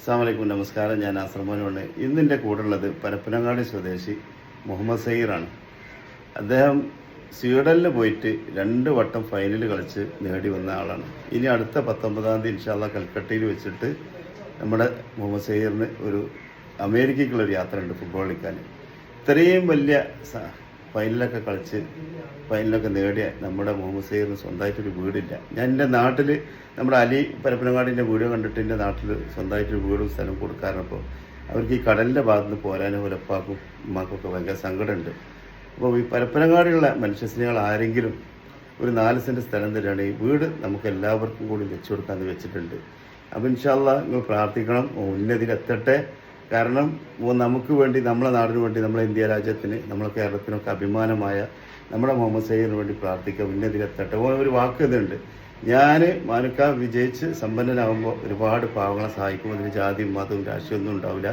അസ്സലാമലൈക്കും, നമസ്കാരം. ഞാൻ ആശ്രമോനാണ്. ഇന്നെൻ്റെ കൂടെ ഉള്ളത് പരപ്പനങ്ങാടി സ്വദേശി മുഹമ്മദ് സയ്യിറാണ്. അദ്ദേഹം സ്വീഡനിൽ പോയിട്ട് 2 വട്ടം ഫൈനൽ കളിച്ച് നേടി വന്ന ആളാണ്. ഇനി അടുത്ത 19-ാം തീയതി ഇൻഷാല്ലാ കൽക്കട്ടയിൽ വെച്ചിട്ട് നമ്മുടെ മുഹമ്മദ് സയ്യിറിന് ഒരു അമേരിക്കയ്ക്കുള്ളൊരു യാത്ര ഉണ്ട് ഫുട്ബോൾ കളിക്കാൻ. ഇത്രയും വലിയ ഫൈനലൊക്കെ കളിച്ച് ഫൈനലൊക്കെ നേടിയ നമ്മുടെ മുഹമ്മദ് സയ്യിറിന് സ്വന്തമായിട്ടൊരു വീടില്ല. ഞാൻ എൻ്റെ നാട്ടിൽ നമ്മുടെ അലി പരപ്പനങ്ങാടിൻ്റെ വീഡിയോ കണ്ടിട്ട് എൻ്റെ നാട്ടിൽ സ്വന്തമായിട്ടൊരു വീടും സ്ഥലം കൊടുക്കാറുണ്ടപ്പോൾ അവർക്ക് ഈ കടലിൻ്റെ ഭാഗത്ത് നിന്ന് പോരാനും ഉലപ്പാക്കും ഉമ്മാക്കൊക്കെ ഭയങ്കര സങ്കടമുണ്ട്. അപ്പോൾ ഈ പരപ്പനങ്ങാടിയുള്ള മനുഷ്യസ്നേഹികൾ ആരെങ്കിലും ഒരു 4 സെൻറ്റ് സ്ഥലം തരികയാണെങ്കിൽ വീട് നമുക്ക് എല്ലാവർക്കും കൂടി വെച്ചു കൊടുക്കാമെന്ന് വെച്ചിട്ടുണ്ട്. അപ്പോൾ ഇൻഷാല്ലാ നിങ്ങൾ പ്രാർത്ഥിക്കണം, ഉന്നതിയിലെത്തട്ടെ. കാരണം നമുക്ക് വേണ്ടി, നമ്മളെ നാടിന് വേണ്ടി, നമ്മളെ ഇന്ത്യ രാജ്യത്തിന്, നമ്മളെ കേരളത്തിനൊക്കെ അഭിമാനമായ നമ്മുടെ മുഹമ്മദ് സയ്യിറിന് വേണ്ടി പ്രാർത്ഥിക്കുക, ഉന്നതിയിലെത്തട്ടെ. ഒരു വാക്ക് ഇതുണ്ട്, ഞാൻ മാനുക്ക വിജയിച്ച് സമ്പന്നനാകുമ്പോൾ ഒരുപാട് പാവങ്ങളെ സഹായിക്കും, അതിന് ജാതിയും മതവും രാഷ്ട്രീയമൊന്നും ഉണ്ടാവില്ല.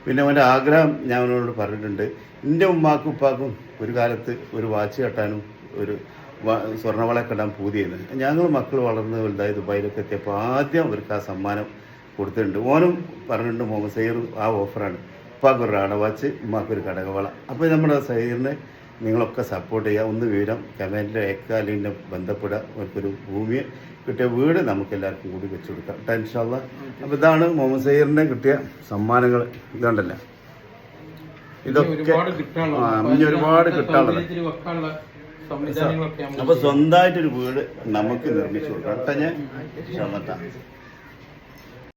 പിന്നെ അവൻ്റെ ആഗ്രഹം ഞാൻ അവനോട് പറഞ്ഞിട്ടുണ്ട്, എൻ്റെ ഉമ്മാക്കും ഉപ്പാക്കും ഒരു കാലത്ത് ഒരു വാച്ച് കെട്ടാനും ഒരു സ്വർണ്ണവള കെട്ടാൻ പൂതിയെന്ന്. ഞങ്ങൾ മക്കൾ വളർന്ന് വലുതായി ദുബായിലൊക്കെ എത്തിയപ്പോൾ ആദ്യം അവർക്ക് ആ സമ്മാനം കൊടുത്തിട്ടുണ്ട്. ഓനും പറഞ്ഞിട്ടുണ്ട് മുഹമ്മദ് സയ്യിർ ആ ഓഫറാണ്, ഉപ്പാക്കൊരു റാണ വാച്ച്, ഉമ്മാക്കൊരു കടകവള. അപ്പോൾ നമ്മുടെ സയ്യിറിനെ നിങ്ങളൊക്കെ സപ്പോർട്ട് ചെയ്യുക. ഒന്ന് വിവരം കമൻറ്റിൽ അയക്കുക, അല്ലെങ്കിൽ ബന്ധപ്പെടുക. അവർക്കൊരു ഭൂമി കിട്ടിയ വീട് നമുക്ക് എല്ലാവർക്കും കൂടി വെച്ചു കൊടുക്കാം ഇൻഷാല്ലാ. അപ്പോൾ ഇതാണ് മുഹമ്മദ് സയ്യിറിനെ കിട്ടിയ സമ്മാനങ്ങൾ. ഇതുണ്ടല്ലോ, ഇതൊക്കെ ഇനി ഒരുപാട് കിട്ടാനുള്ളത്. അപ്പോൾ സ്വന്തമായിട്ടൊരു വീട് നമുക്ക് നിർമ്മിച്ചു കൊടുക്കാം. ഞാൻ